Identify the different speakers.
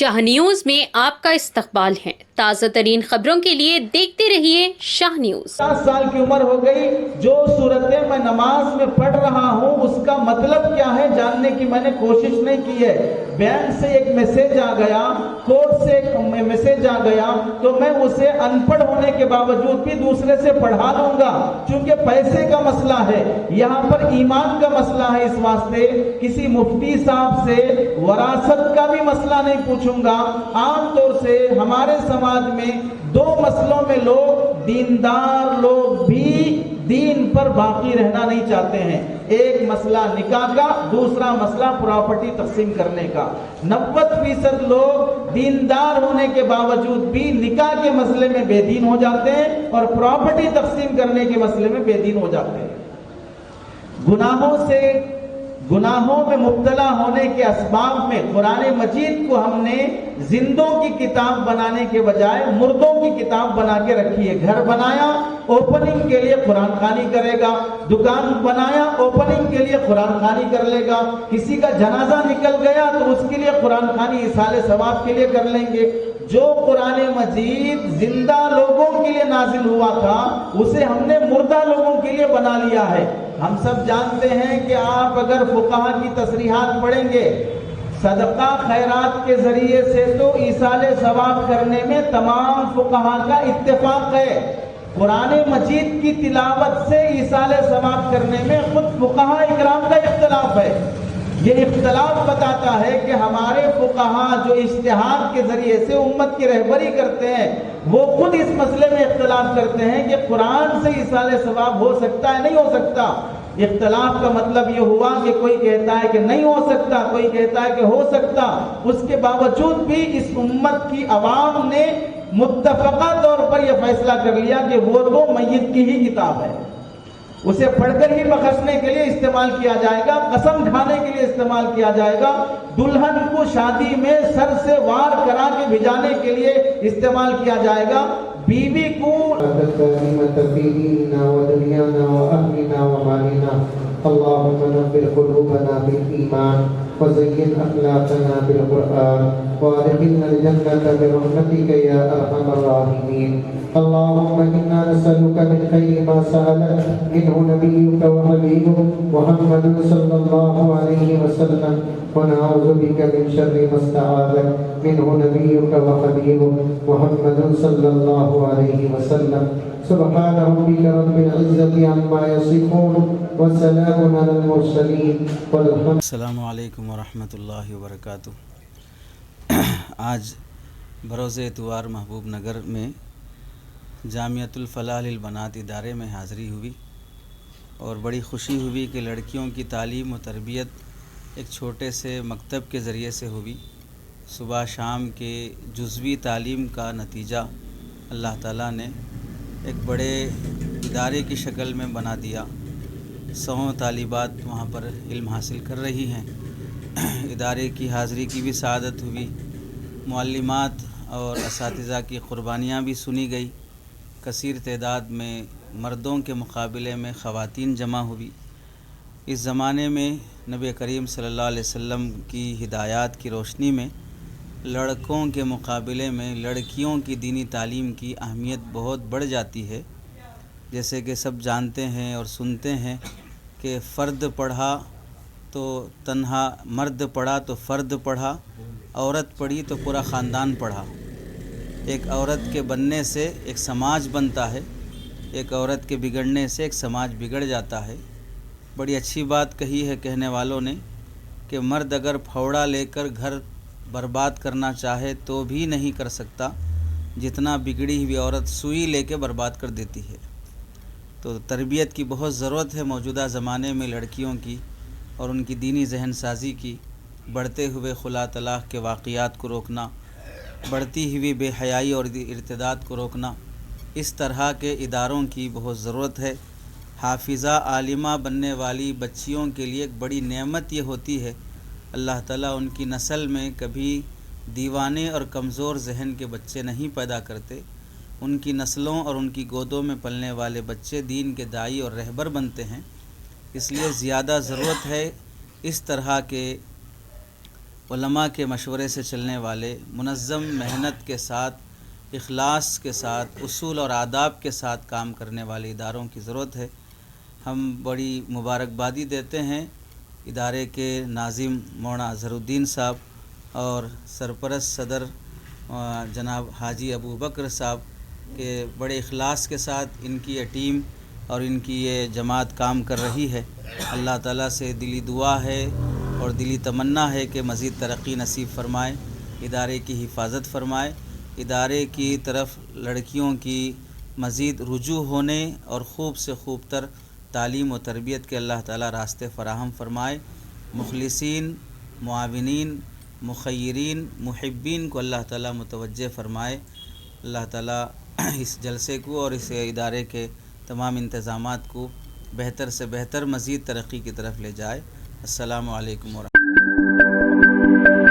Speaker 1: شاہ news میں آپ کا استقبال ہے۔ تازہ ترین خبروں کے لیے دیکھتے رہیے شاہ نیوز۔
Speaker 2: 50 سال کی عمر ہو گئی، جو صورتیں میں نماز میں پڑھ رہا ہوں اس کا مطلب کیا ہے جاننے کی میں نے کوشش نہیں کی ہے۔ بینک سے ایک میسج آ گیا، کورٹ سے ایک میسج آ گیا، تو میں اسے ان پڑھ ہونے کے باوجود بھی دوسرے سے پڑھا لوں گا، چونکہ پیسے کا مسئلہ ہے، یہاں پر ایمان کا مسئلہ ہے۔ اس واسطے کسی مفتی صاحب سے وراثت کا بھی مسئلہ نہیں پوچھوں گا۔ عام طور سے ہمارے سماج میں دو مسئلوں میں لوگ دیندار لوگ بھی دین پر باقی رہنا نہیں چاہتے ہیں۔ ایک مسئلہ نکاح کا، دوسرا مسئلہ پراپرٹی تقسیم کرنے کا۔ 90% لوگ دیندار ہونے کے باوجود بھی نکاح کے مسئلے میں بے دین ہو جاتے ہیں اور پراپرٹی تقسیم کرنے کے مسئلے میں بے دین ہو جاتے ہیں۔ گناہوں میں مبتلا ہونے کے اسباب میں قرآن مجید کو ہم نے زندوں کی کتاب بنانے کے بجائے مردوں کی کتاب بنا کے رکھی ہے۔ گھر بنایا، اوپننگ کے لیے قرآن خوانی کرے گا، دکان بنایا، اوپننگ کے لیے قرآن خوانی کر لے گا، کسی کا جنازہ نکل گیا تو اس کے لیے قرآن خوانی ایصال ثواب کے لیے کر لیں گے۔ جو قرآن مجید زندہ لوگوں کے لیے نازل ہوا تھا اسے ہم نے مردہ لوگوں کے لیے بنا لیا ہے۔ ہم سب جانتے ہیں کہ آپ اگر فقہا کی تصریحات پڑھیں گے، صدقہ خیرات کے ذریعے سے تو ایصال ثواب کرنے میں تمام فقہا کا اتفاق ہے۔ قرآن مجید کی تلاوت سے ایصال ثواب کرنے میں خود فقہا اکرام کا اختلاف ہے۔ یہ اختلاف بتاتا ہے کہ ہمارے فقہا جو اجتہاد کے ذریعے سے امت کی رہبری کرتے ہیں وہ خود اس مسئلے میں اختلاف کرتے ہیں کہ قرآن سے ایصال ثواب ہو سکتا ہے نہیں ہو سکتا۔ اختلاف کا مطلب یہ ہوا کہ کوئی کہتا ہے کہ نہیں ہو سکتا، کوئی کہتا ہے کہ ہو سکتا۔ اس کے باوجود بھی اس امت کی عوام نے متفقہ طور پر یہ فیصلہ کر لیا کہ وہ تو میت کی ہی کتاب ہے، اسے پڑھ کر ہی بخشنے کے لیے استعمال کیا جائے گا، قسم کھانے کے لیے استعمال کیا جائے گا، دلہن کو شادی میں سر سے وار کرا کے بھجانے کے لیے استعمال کیا جائے گا، بیوی کو
Speaker 3: اللهم نور قلوبنا بالإيمان وزين أخلاقنا بالقرآن وأدخلنا الجنة برحمتك يا أرحم الراحمين. اللهم إنا نسألك من خير ما سألك منه نبيك وحبيبك محمد صلى الله عليه وسلم ونعوذ بك من شر ما استعاذك منه نبيك وحبيبك محمد صلى الله عليه وسلم. سبحان ربك رب العزة عما يصفون وسلام على المرسلين والحمد.
Speaker 4: السلام علیکم ورحمۃ اللہ وبرکاتہ. آج بروز اتوار محبوب نگر میں جامعۃ الفلاح للبنات ادارے میں حاضری ہوئی اور بڑی خوشی ہوئی کہ لڑکیوں کی تعلیم و تربیت ایک چھوٹے سے مکتب کے ذریعے سے ہوئی۔ صبح شام کے جزوی تعلیم کا نتیجہ اللہ تعالیٰ نے ایک بڑے ادارے کی شکل میں بنا دیا۔ 100 طالبات وہاں پر علم حاصل کر رہی ہیں۔ ادارے کی حاضری کی بھی سعادت ہوئی، معلمات اور اساتذہ کی قربانیاں بھی سنی گئی۔ کثیر تعداد میں مردوں کے مقابلے میں خواتین جمع ہوئی۔ اس زمانے میں نبی کریم صلی اللہ علیہ وسلم کی ہدایات کی روشنی میں لڑکوں کے مقابلے میں لڑکیوں کی دینی تعلیم کی اہمیت بہت بڑھ جاتی ہے۔ جیسے کہ سب جانتے ہیں اور سنتے ہیں کہ فرد پڑھا تو تنہا، مرد پڑھا تو فرد پڑھا، عورت پڑھی تو پورا خاندان پڑھا۔ ایک عورت کے بننے سے ایک سماج بنتا ہے، ایک عورت کے بگڑنے سے ایک سماج بگڑ جاتا ہے۔ بڑی اچھی بات کہی ہے کہنے والوں نے کہ مرد اگر پھوڑا لے کر گھر برباد کرنا چاہے تو بھی نہیں کر سکتا جتنا بگڑی ہوئی عورت سوئی لے کے برباد کر دیتی ہے۔ تو تربیت کی بہت ضرورت ہے موجودہ زمانے میں لڑکیوں کی، اور ان کی دینی ذہن سازی کی، بڑھتے ہوئے خلا طلاق کے واقعات کو روکنا، بڑھتی ہوئی بے حیائی اور ارتداد کو روکنا، اس طرح کے اداروں کی بہت ضرورت ہے۔ حافظہ عالمہ بننے والی بچیوں کے لیے ایک بڑی نعمت یہ ہوتی ہے، اللہ تعالیٰ ان کی نسل میں کبھی دیوانے اور کمزور ذہن کے بچے نہیں پیدا کرتے، ان کی نسلوں اور ان کی گودوں میں پلنے والے بچے دین کے داعی اور رہبر بنتے ہیں۔ اس لیے زیادہ ضرورت ہے اس طرح کے علماء کے مشورے سے چلنے والے، منظم محنت کے ساتھ، اخلاص کے ساتھ، اصول اور آداب کے ساتھ کام کرنے والے اداروں کی ضرورت ہے۔ ہم بڑی مبارکبادی دیتے ہیں ادارے کے ناظم مولانا اظہرالدین صاحب اور سرپرست صدر جناب حاجی ابو بکر صاحب کے بڑے اخلاص کے ساتھ ان کی یہ ٹیم اور ان کی یہ جماعت کام کر رہی ہے۔ اللہ تعالیٰ سے دلی دعا ہے اور دلی تمنا ہے کہ مزید ترقی نصیب فرمائے، ادارے کی حفاظت فرمائے، ادارے کی طرف لڑکیوں کی مزید رجوع ہونے اور خوب سے خوب تر تعلیم و تربیت کے اللہ تعالیٰ راستے فراہم فرمائے، مخلصین، معاونین، مخیرین، محبین کو اللہ تعالیٰ متوجہ فرمائے۔ اللہ تعالیٰ اس جلسے کو اور اس ادارے کے تمام انتظامات کو بہتر سے بہتر مزید ترقی کی طرف لے جائے۔ السلام علیکم ورحمۃ اللہ۔